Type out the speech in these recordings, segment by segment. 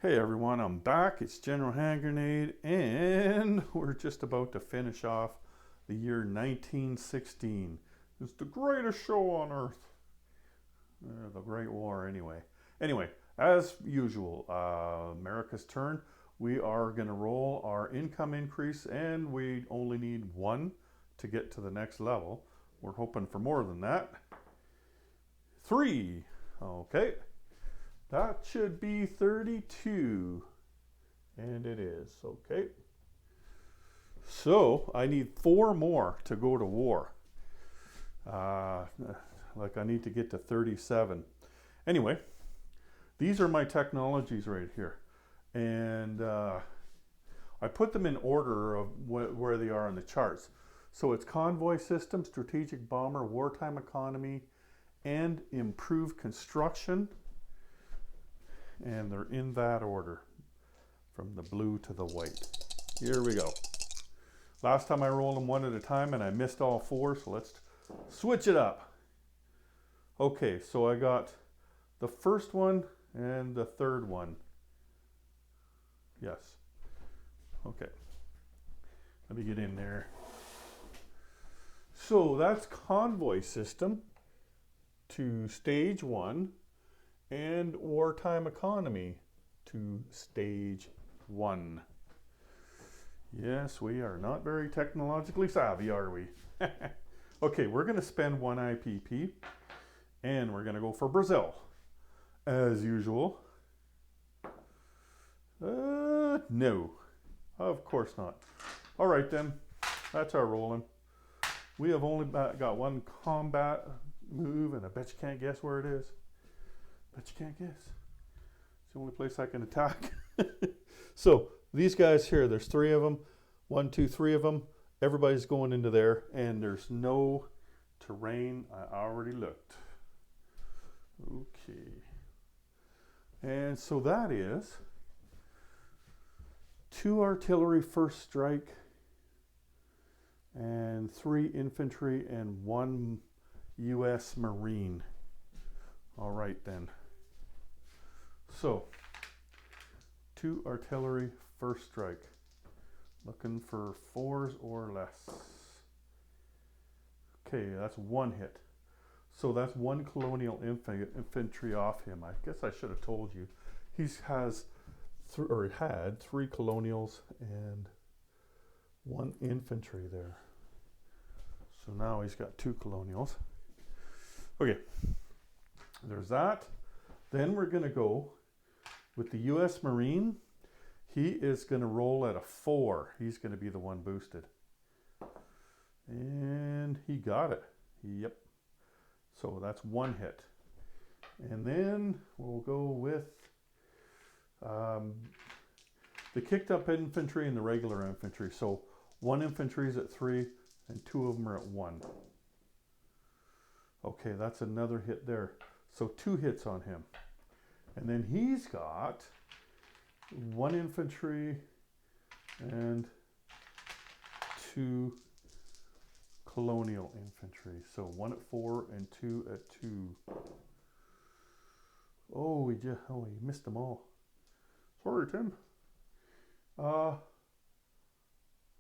Hey everyone, I'm back. It's General Hand Grenade, and we're just about to finish off the year 1916. It's the greatest show on earth. The Great War, anyway. Anyway, as usual, America's turn. We are going to roll our income increase, and we only need one to get to the next level. We're hoping for more than that. 3. Okay. That should be 32. And it is. Okay. So I need 4 more to go to war. Like I need to get to 37. Anyway, these are my technologies right here. And I put them in order of where they are on the charts. So it's convoy system, strategic bomber, wartime economy, and improved construction. And they're in that order, from the blue to the white. Here we go. Last time I rolled them one at a time and I missed all 4, so let's switch it up. Okay, so I got the first one and the third one. Yes. Okay. Let me get in there. So that's convoy system to stage 1. And wartime economy to stage 1. Yes, we are not very technologically savvy, are we? Okay, we're going to spend 1 IPP, and we're going to go for Brazil, as usual. No, of course not. All right then, that's our rolling. We have only got 1 combat move, and I bet you can't guess where it is. But you can't guess. It's the only place I can attack. So these guys here, there's 3 of them. 1, 2, 3 of them. Everybody's going into there, and there's no terrain. I already looked. Okay. And so that is 2 artillery first strike, and 3 infantry, and 1 U.S. Marine. All right then. So, 2 artillery first strike. Looking for 4s or less. Okay, that's 1 hit. So that's 1 colonial infantry off him. I guess I should have told you. He had 3 colonials and 1 infantry there. So now he's got 2 colonials. Okay, there's that. Then we're going to go with the U.S. Marine. He is going to roll at a 4. He's going to be the one boosted. And he got it. Yep. So that's 1 hit. And then we'll go with the kicked up infantry and the regular infantry. So 1 infantry is at 3 and 2 of them are at 1. Okay, that's another hit there. So 2 hits on him. And then he's got 1 infantry and 2 colonial infantry. So 1 at 4 and 2 at 2. Oh, he missed them all. Sorry, Tim. I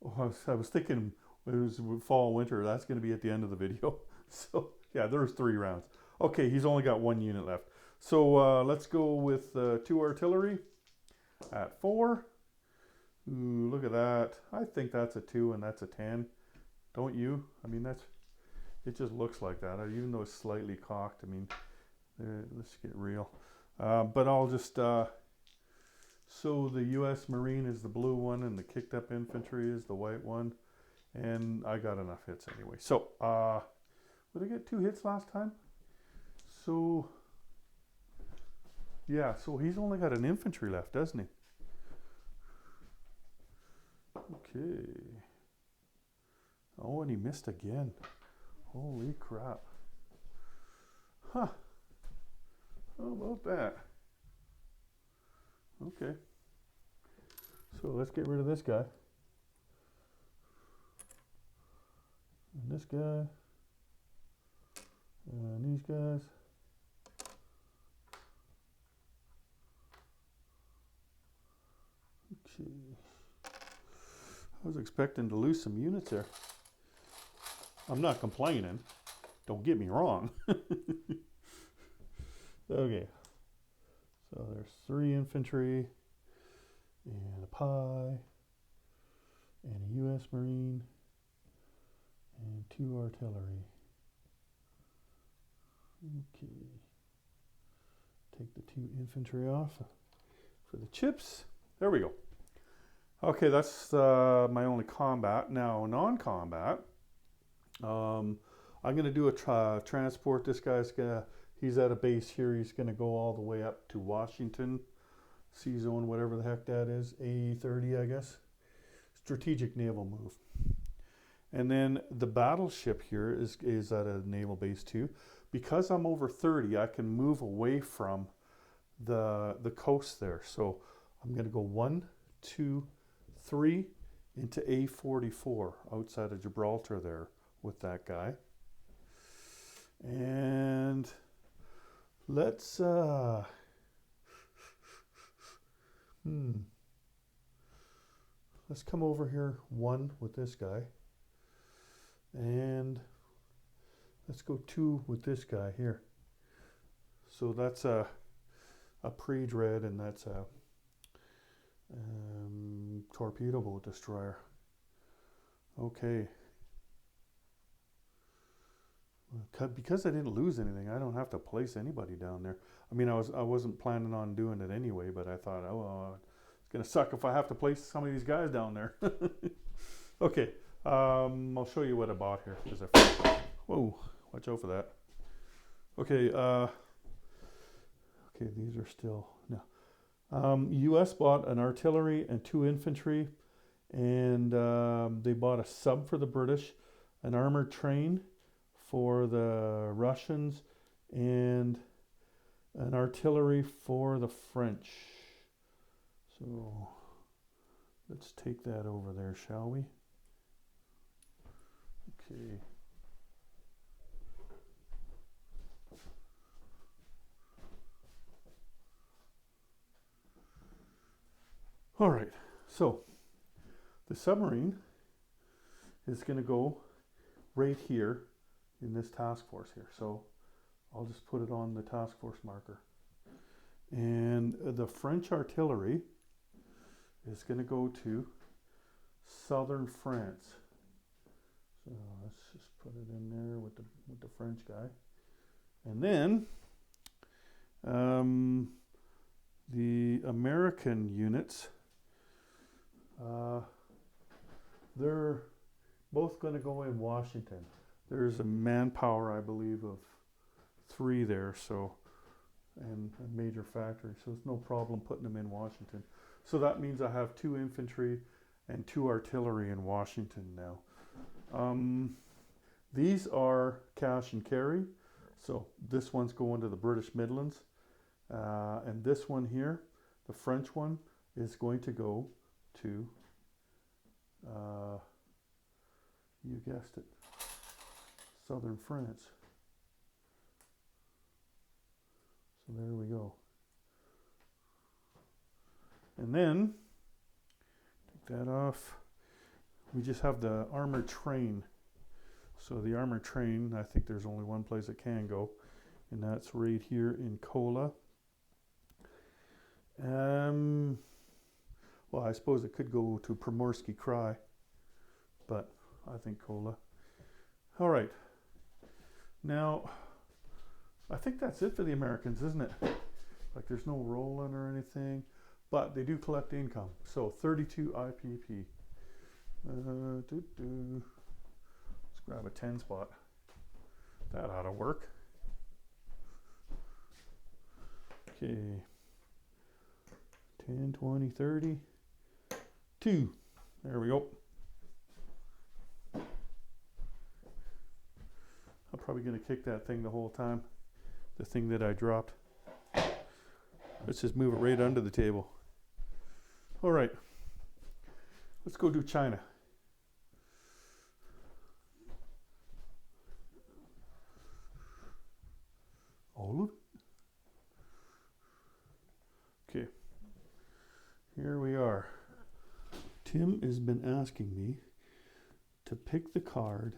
was thinking it was fall, winter. That's going to be at the end of the video. So yeah, there's 3 rounds. Okay, he's only got 1 unit left. So let's go with 2 artillery at 4. Ooh, look at that. I think that's a 2 and that's a 10. Don't you? I mean, it just looks like that. Even though it's slightly cocked. I mean, let's get real. But I'll just... so the U.S. Marine is the blue one and the kicked up infantry is the white one. And I got enough hits anyway. So, did I get 2 hits last time? So, yeah, so he's only got an infantry left, doesn't he? Okay. Oh, and he missed again. Holy crap. Huh. How about that? Okay. So let's get rid of this guy. And this guy. And these guys. Okay. I was expecting to lose some units there. I'm not complaining. Don't get me wrong. Okay. So there's 3 infantry and a pie and a U.S. Marine and 2 artillery. Okay. Take the 2 infantry off for the chips. There we go. Okay, that's my only combat. Now, non-combat, I'm going to do a transport. This guy's he's at a base here. He's going to go all the way up to Washington, C-zone, whatever the heck that is, A30, I guess. Strategic naval move. And then the battleship here is at a naval base too. Because I'm over 30, I can move away from the coast there. So I'm going to go 1, 2, 3 into A44 outside of Gibraltar there with that guy. And let's let's come over here 1 with this guy. And let's go 2 with this guy here. So that's a pre-dread, and that's a torpedo boat destroyer. Okay. Because I didn't lose anything, I don't have to place anybody down there. I mean, I wasn't planning on doing it anyway, but I thought, oh, well, it's gonna suck if I have to place some of these guys down there. Okay. I'll show you what I bought here. Whoa, watch out for that. Okay, okay, these are still, no. U.S. bought an artillery and 2 infantry, and they bought a sub for the British, an armored train for the Russians, and an artillery for the French. So let's take that over there, shall we? Okay. All right, so the submarine is going to go right here in this task force here. So I'll just put it on the task force marker. And the French artillery is going to go to southern France. So let's just put it in there with the French guy. And then the American units, they're both going to go in Washington. There's a manpower, I believe, of 3 there, so, and a major factory, so it's no problem putting them in Washington. So that means I have 2 infantry and 2 artillery in Washington now. These are cash and carry, so this one's going to the British Midlands, and this one here, the French one, is going to go to, you guessed it, southern France. So there we go. And then, take that off. We just have the armored train. So the armored train, I think there's only one place it can go, and that's right here in Kola. Well, I suppose it could go to Primorsky Krai, but I think Kola. All right. Now, I think that's it for the Americans, isn't it? Like, there's no rolling or anything, but they do collect income. So 32 IPP. Let's grab a 10 spot. That ought to work. Okay. 10, 20, 30. 2. There we go. I'm probably going to kick that thing the whole time. The thing that I dropped. Let's just move it right under the table. All right. Let's go do China. All of it? Okay. Here we are. Tim has been asking me to pick the card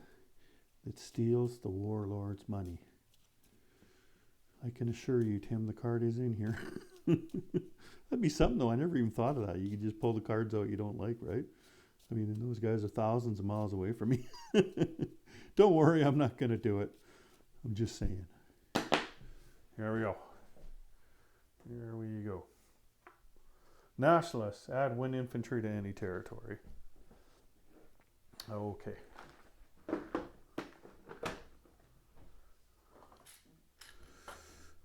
that steals the warlord's money. I can assure you, Tim, the card is in here. That'd be something, though. I never even thought of that. You could just pull the cards out you don't like, right? I mean, and those guys are thousands of miles away from me. Don't worry, I'm not going to do it. I'm just saying. Here we go. Here we go. Nationalists, add 1 infantry to any territory. Okay.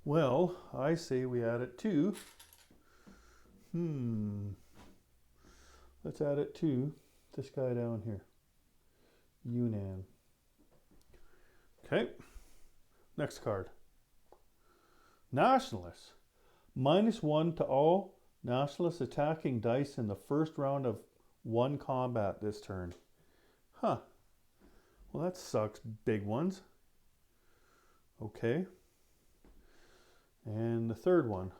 Well, I say we add it to, let's add it to this guy down here, Yunnan. Okay, next card. Nationalists, -1 to all nationalists attacking dice in the first round of 1 combat this turn. Huh, well that sucks, big ones. Okay. And the third one,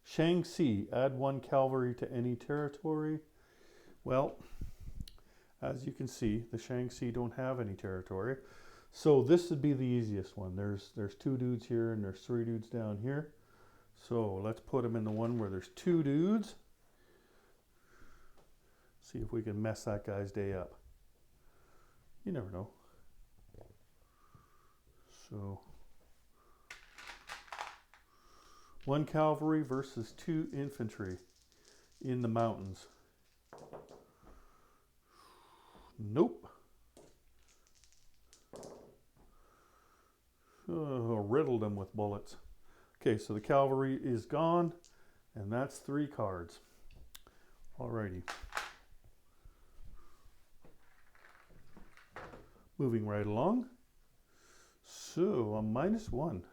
Shaanxi, add 1 cavalry to any territory. Well, as you can see, the Shaanxi don't have any territory. So this would be the easiest one. There's 2 dudes here and there's 3 dudes down here. So let's put them in the one where there's 2 dudes. See if we can mess that guy's day up. You never know. So 1 cavalry versus 2 infantry in the mountains. Nope. Riddled them with bullets. Okay, so the cavalry is gone, and that's 3 cards. Alrighty. Moving right along. So I'm -1.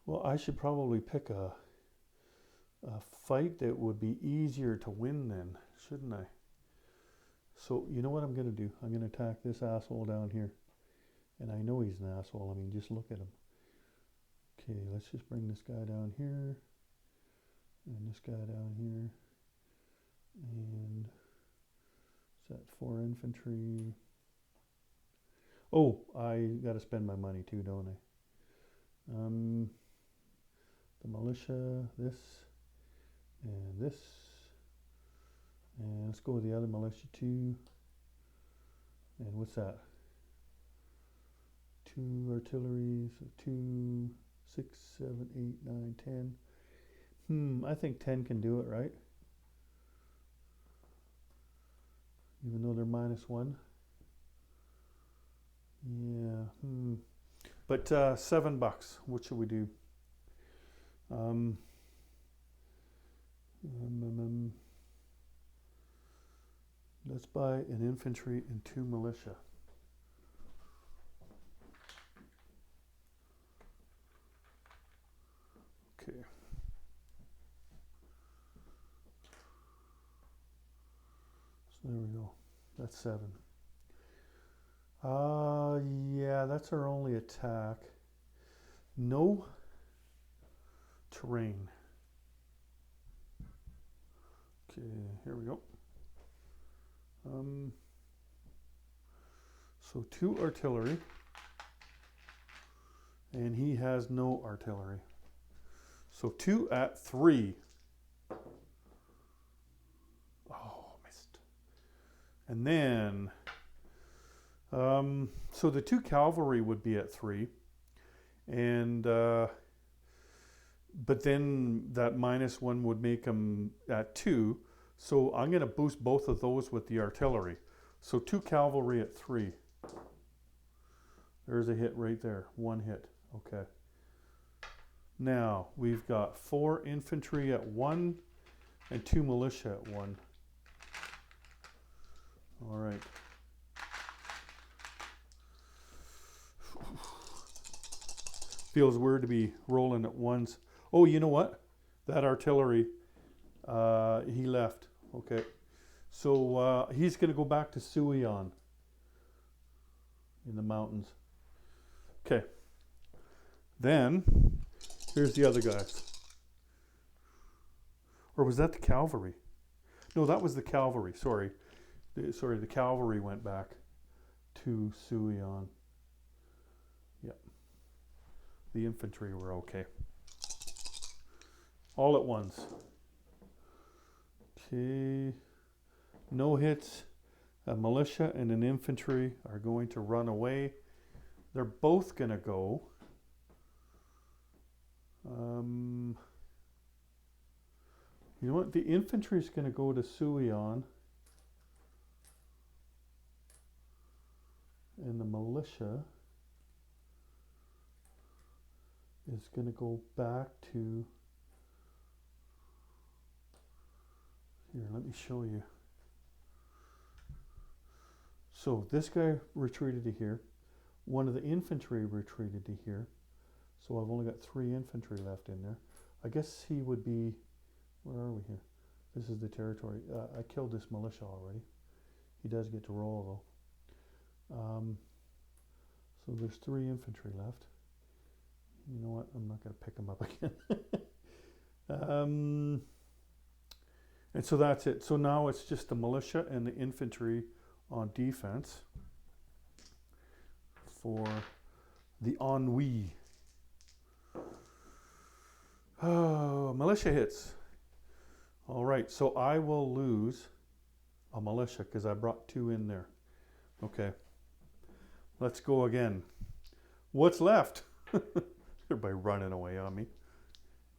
Well, I should probably pick a fight that would be easier to win then, shouldn't I? So you know what I'm going to do? I'm going to attack this asshole down here. And I know he's an asshole. I mean, just look at him. Okay, let's just bring this guy down here. And this guy down here. And is that 4 infantry? Oh, I got to spend my money too, don't I? The militia, this, and this. And let's go with the other militia too. And what's that? 2 artillery, so 2, 6, 7, 8, 9, 10. I think 10 can do it, right? Even though they're -1. Yeah. But $7. What should we do? Let's buy an infantry and 2 militia. Okay. So there we go. That's 7. Yeah, that's our only attack. No terrain. Okay, here we go. So 2 artillery. And he has no artillery. So 2 at 3. Oh, missed. And then, so the 2 cavalry would be at 3. And, but then that -1 would make them at 2. So I'm going to boost both of those with the artillery. So 2 cavalry at 3. There's a hit right there. 1 hit. Okay. Now we've got 4 infantry at 1 and 2 militia at 1. All right. Feels weird to be rolling at once. Oh, you know what? That artillery, he left. Okay. So he's going to go back to Suion in the mountains. Okay. Then, here's the other guys. Or was that the cavalry? No, that was the cavalry. Sorry. The cavalry went back to Suion. Yep. The infantry were okay. All at once. Okay. No hits. A militia and an infantry are going to run away. They're both going to go. You know what? The infantry is going to go to Suion. And the militia is going to go back to... Here, let me show you. So this guy retreated to here. One of the infantry retreated to here. So I've only got 3 infantry left in there. I guess he would be... Where are we here? This is the territory. I killed this militia already. He does get to roll though. So there's 3 infantry left. You know what? I'm not going to pick them up again. And so that's it. So now it's just the militia and the infantry on defense for the ennui. Oh, militia hits. All right, so I will lose a militia because I brought 2 in there. Okay, let's go again. What's left? Everybody running away on me.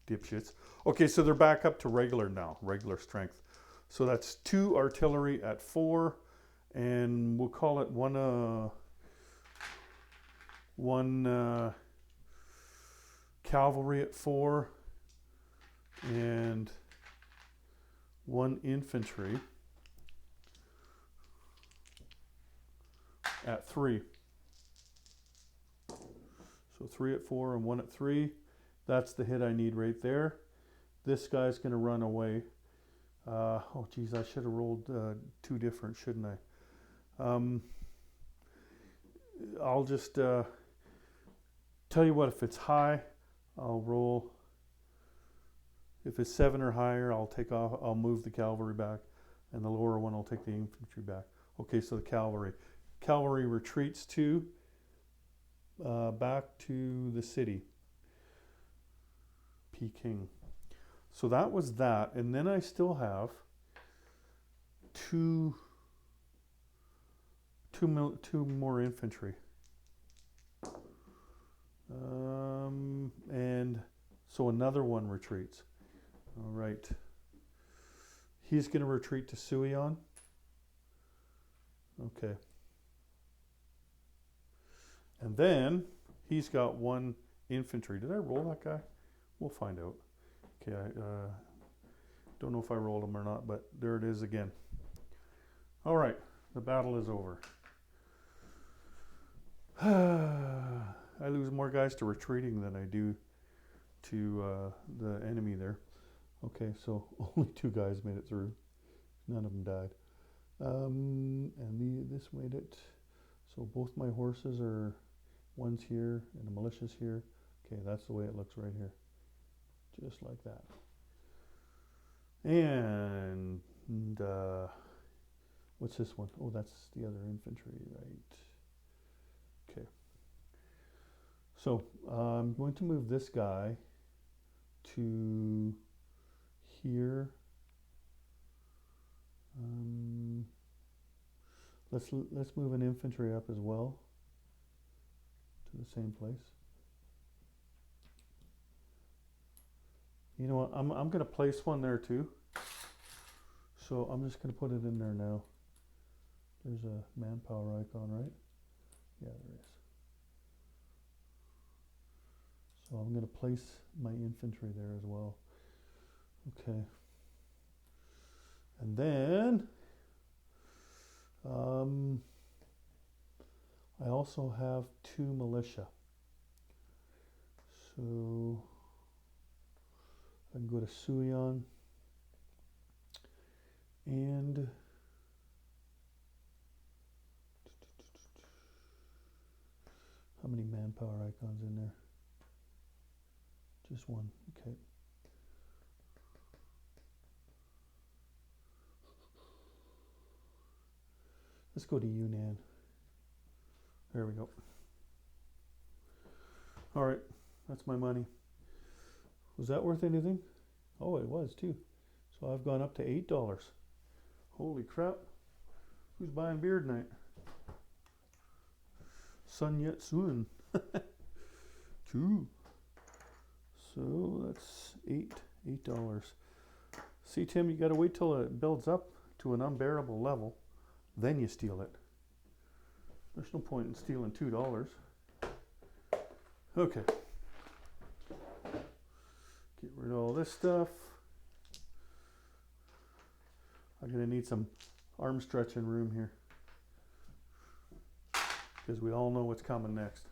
Dipshits. Okay, so they're back up to regular now, regular strength. So that's 2 artillery at 4, and we'll call it one cavalry at 4, and 1 infantry at 3. So 3 at 4 and 1 at 3. That's the hit I need right there. This guy's going to run away. Oh, geez, I should have rolled 2 different, shouldn't I? I'll just tell you what, if it's high, I'll roll. If it's 7 or higher, I'll move the cavalry back, and the lower one, I'll take the infantry back. Okay, so the cavalry. Cavalry retreats to back to the city. Peking. So that was that, and then I still have two more infantry. And so another one retreats. All right. He's going to retreat to Suion. Okay. And then he's got 1 infantry. Did I roll that guy? We'll find out. Okay, I don't know if I rolled him or not, but there it is again. All right, the battle is over. I lose more guys to retreating than I do to the enemy there. Okay, so only 2 guys made it through. None of them died. And this made it. So both my horses are, one's here and the militia's here. Okay, that's the way it looks right here. Just like that. And what's this one? Oh, that's the other infantry, right? Okay. So I'm going to move this guy to here. Let's move an infantry up as well to the same place. You know what? I'm going to place one there too. So I'm just going to put it in there now. There's a manpower icon, right? Yeah, there is. So I'm going to place my infantry there as well. Okay. And then I also have 2 militia. So I can go to Suion and how many manpower icons in there? Just 1, okay. Let's go to Yunnan. There we go. All right, that's my money. Was that worth anything? Oh, it was too. So I've gone up to $8. Holy crap. Who's buying beer tonight? Sun Yat Sun. 2. So that's $8. See, Tim, you got to wait till it builds up to an unbearable level. Then you steal it. There's no point in stealing $2. Okay. Get rid of all this stuff. I'm going to need some arm stretching room here, because we all know what's coming next.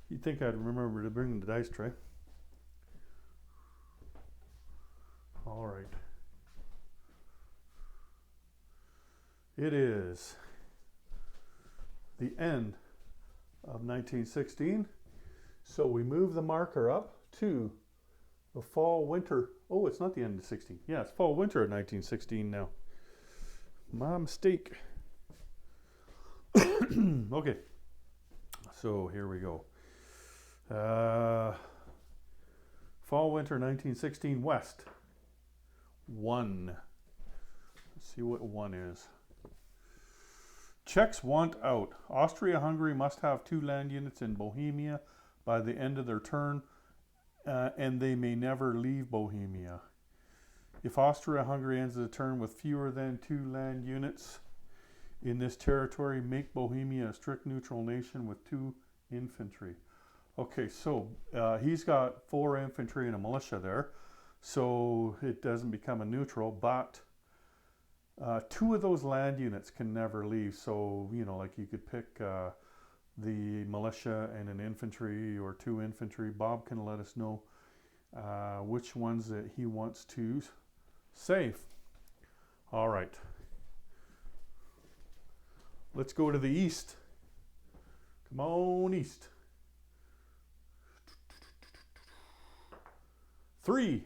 You'd think I'd remember to bring the dice tray. All right. It is the end of 1916. So we move the marker up to the fall winter. Oh, it's not the end of 16. Yeah, it's fall winter of 1916 now. My mistake. Okay. So here we go. Fall winter 1916 West. 1. Let's see what 1 is. Czechs want out. Austria-Hungary must have 2 land units in Bohemia by the end of their turn, and they may never leave Bohemia. If Austria-Hungary ends the turn with fewer than 2 land units in this territory, make Bohemia a strict neutral nation with 2 infantry. Okay, so he's got 4 infantry and a militia there, so it doesn't become a neutral, but 2 of those land units can never leave. So, you know, like you could pick the militia and an infantry, or 2 infantry. Bob can let us know which ones that he wants to save. All right. Let's go to the east. Come on, east. 3.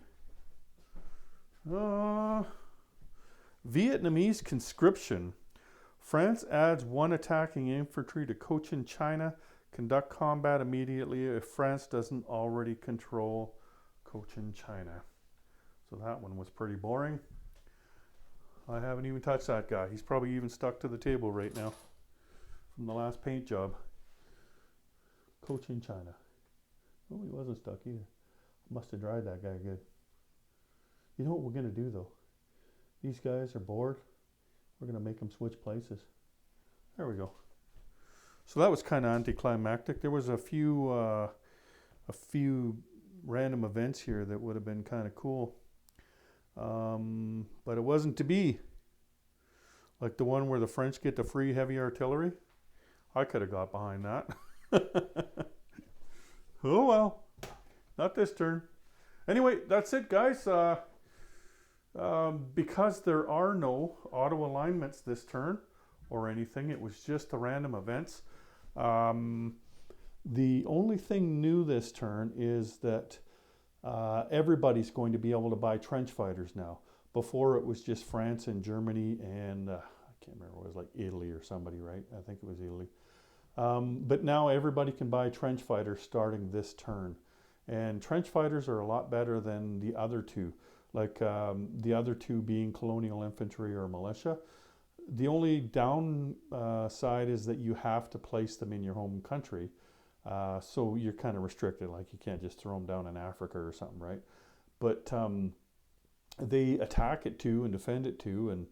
Vietnamese conscription. France adds 1 attacking infantry to Cochin China. Conduct combat immediately if France doesn't already control Cochin China. So that one was pretty boring. I haven't even touched that guy. He's probably even stuck to the table right now from the last paint job. Cochin China. Oh, he wasn't stuck either. Must have dried that guy good. You know what we're going to do though? These guys are bored. We're going to make them switch places. There we go. So that was kind of anticlimactic. There was a few random events here that would have been kind of cool. But it wasn't to be. Like the one where the French get the free heavy artillery. I could have got behind that. Oh well. Not this turn. Anyway, that's it, guys. Because there are no auto alignments this turn or anything, it was just the random events. The only thing new this turn is that everybody's going to be able to buy trench fighters now. Before it was just France and Germany and I can't remember, it was like Italy or somebody, right? I think it was Italy. But now everybody can buy trench fighters starting this turn. And trench fighters are a lot better than the other 2. Like the other 2 being colonial infantry or militia. The only downside is that you have to place them in your home country. So you're kind of restricted, like you can't just throw them down in Africa or something, right? But they attack it too and defend it too, and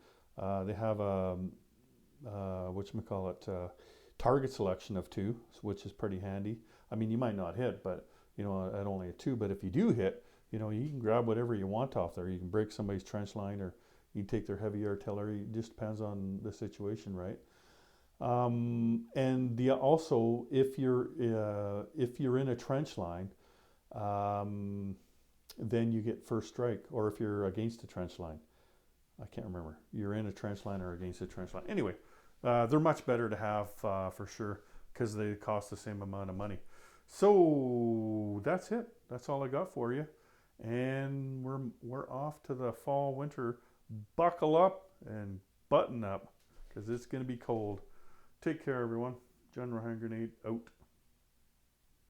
they have a, target selection of 2, which is pretty handy. I mean, you might not hit, but you know, at only a 2, but if you do hit, you know, you can grab whatever you want off there. You can break somebody's trench line, or you can take their heavy artillery. It just depends on the situation, right? And also, if you're in a trench line, then you get first strike. Or if you're against a trench line, I can't remember. You're in a trench line or against a trench line. Anyway, they're much better to have for sure, because they cost the same amount of money. So that's it. That's all I got for you. and we're off to the fall winter. Buckle up and button up because it's going to be cold. Take care, everyone. General Hand Grenade out.